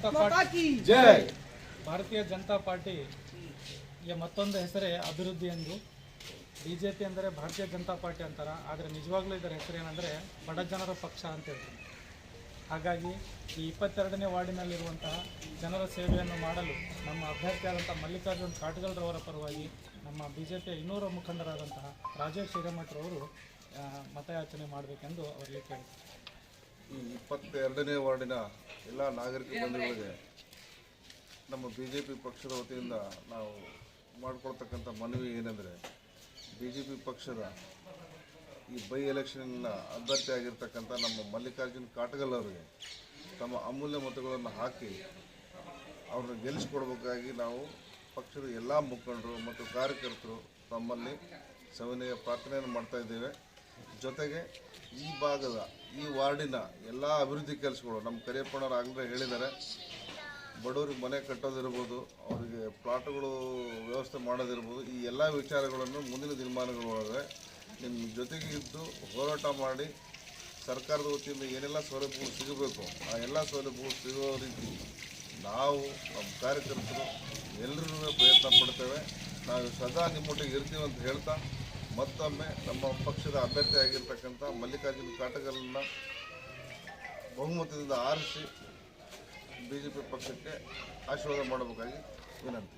Janata party ಜೈ. ಭಾರತೀಯ ಜನತಾ ಪಾರ್ಟಿಗೆ ಮತ್ತೊಂದು ಹೆಸರೇ ಅಭಿವೃದ್ಧಿ ಎಂದು. ಬಿಜೆಪಿ ಅಂದರೆ ಭಾರತೀಯ ಜನತಾ ಪಾರ್ಟಿ ಅಂತಾರೆ, ಆದರೆ ನಿಜವಾಗ್ಲೂ ಇದರ ಹೆಸರೇನೆಂದರೆ ಬಡ ಜನರ ಪಕ್ಷ ಅಂತ ಹೇಳ್ತಾರೆ. ಹಾಗಾಗಿ ಈ 22ನೇ ವಾರ್ಡಿನಲ್ಲಿರುವಂತಹ ಜನರ ಸೇವೆಯನ್ನು ಮಾಡಲು ನಮ್ಮ ಅಭ್ಯರ್ಥಿಯಾದಂಥ ಮಲ್ಲಿಕಾರ್ಜುನ್ ಕಾಟಗಲ್ರವರ ಪರವಾಗಿ ನಮ್ಮ ಬಿಜೆಪಿಯ ಇನ್ನೂರ ಮುಖಂಡರಾದಂತಹ ರಾಜೇಶ್ ಹಿರೇಮಠರವರು ಮತಯಾಚನೆ ಮಾಡಬೇಕೆಂದು ಅವರಿಗೆ ಕೇಳ್ತಾರೆ. ಈ 22ನೇ ವಾರ್ಡಿನ ಎಲ್ಲ ನಾಗರಿಕ ಬಂಧುಗಳಿಗೆ ನಮ್ಮ BJP ಪಕ್ಷದ ವತಿಯಿಂದ ನಾವು ಮಾಡಿಕೊಳ್ತಕ್ಕಂಥ ಮನವಿ ಏನೆಂದರೆ, BJP ಪಕ್ಷದ ಈ ಬೈ ಎಲೆಕ್ಷನ್ನ ಅಭ್ಯರ್ಥಿ ಆಗಿರ್ತಕ್ಕಂಥ ನಮ್ಮ ಮಲ್ಲಿಕಾರ್ಜುನ್ ಕಾಟಗಲ್ ಅವರಿಗೆ ತಮ್ಮ ಅಮೂಲ್ಯ ಮತಗಳನ್ನು ಹಾಕಿ ಅವ್ರನ್ನ ಗೆಲ್ಲಿಸ್ಕೊಡ್ಬೇಕಾಗಿ ನಾವು ಪಕ್ಷದ ಎಲ್ಲ ಮುಖಂಡರು ಮತ್ತು ಕಾರ್ಯಕರ್ತರು ತಮ್ಮಲ್ಲಿ ಸವಿನಯ ಪ್ರಾರ್ಥನೆಯನ್ನು ಮಾಡ್ತಾ ಇದ್ದೇವೆ. ಜೊತೆಗೆ ಈ ಭಾಗದ ಈ ವಾರ್ಡಿನ ಎಲ್ಲ ಅಭಿವೃದ್ಧಿ ಕೆಲಸಗಳು ನಮ್ಮ ಕರಿಯಪ್ಪಣ್ಣವ್ರು ಆಗಲೇ ಹೇಳಿದ್ದಾರೆ. ಬಡವರಿಗೆ ಮನೆ ಕಟ್ಟೋದಿರ್ಬೋದು, ಅವರಿಗೆ ಪ್ಲಾಟ್ಗಳು ವ್ಯವಸ್ಥೆ ಮಾಡೋದಿರ್ಬೋದು, ಈ ಎಲ್ಲ ವಿಚಾರಗಳನ್ನು ಮುಂದಿನ ದಿನಮಾನಗಳೊಳಗೆ ನಿಮ್ಮ ಜೊತೆಗೆ ಇದ್ದು ಹೋರಾಟ ಮಾಡಿ ಸರ್ಕಾರದ ವತಿಯಿಂದ ಏನೆಲ್ಲ ಸೌಲಭ್ಯಗಳು ಸಿಗಬೇಕು ಆ ಎಲ್ಲ ಸೌಲಭ್ಯಗಳು ಸಿಗೋ ರೀತಿ ನಾವು ನಮ್ಮ ಕಾರ್ಯಕರ್ತರು ಎಲ್ಲರೂ ಪ್ರಯತ್ನ ಪಡ್ತೇವೆ. ನಾವು ಸದಾ ನಿಮ್ಮೊಟ್ಟಿಗೆ ಇರ್ತೀವಿ ಅಂತ ಹೇಳ್ತಾ ಮತ್ತೊಮ್ಮೆ ನಮ್ಮ ಪಕ್ಷದ ಅಭ್ಯರ್ಥಿ ಆಗಿರ್ತಕ್ಕಂಥ ಮಲ್ಲಿಕಾರ್ಜುನ್ ಕಾಟಗಲ್ನ ಬಹುಮತದಿಂದ ಆರಿಸಿ BJP ಪಕ್ಷಕ್ಕೆ ಆಶೀರ್ವಾದ ಮಾಡಬೇಕಾಗಿ ವಿನಂತಿ.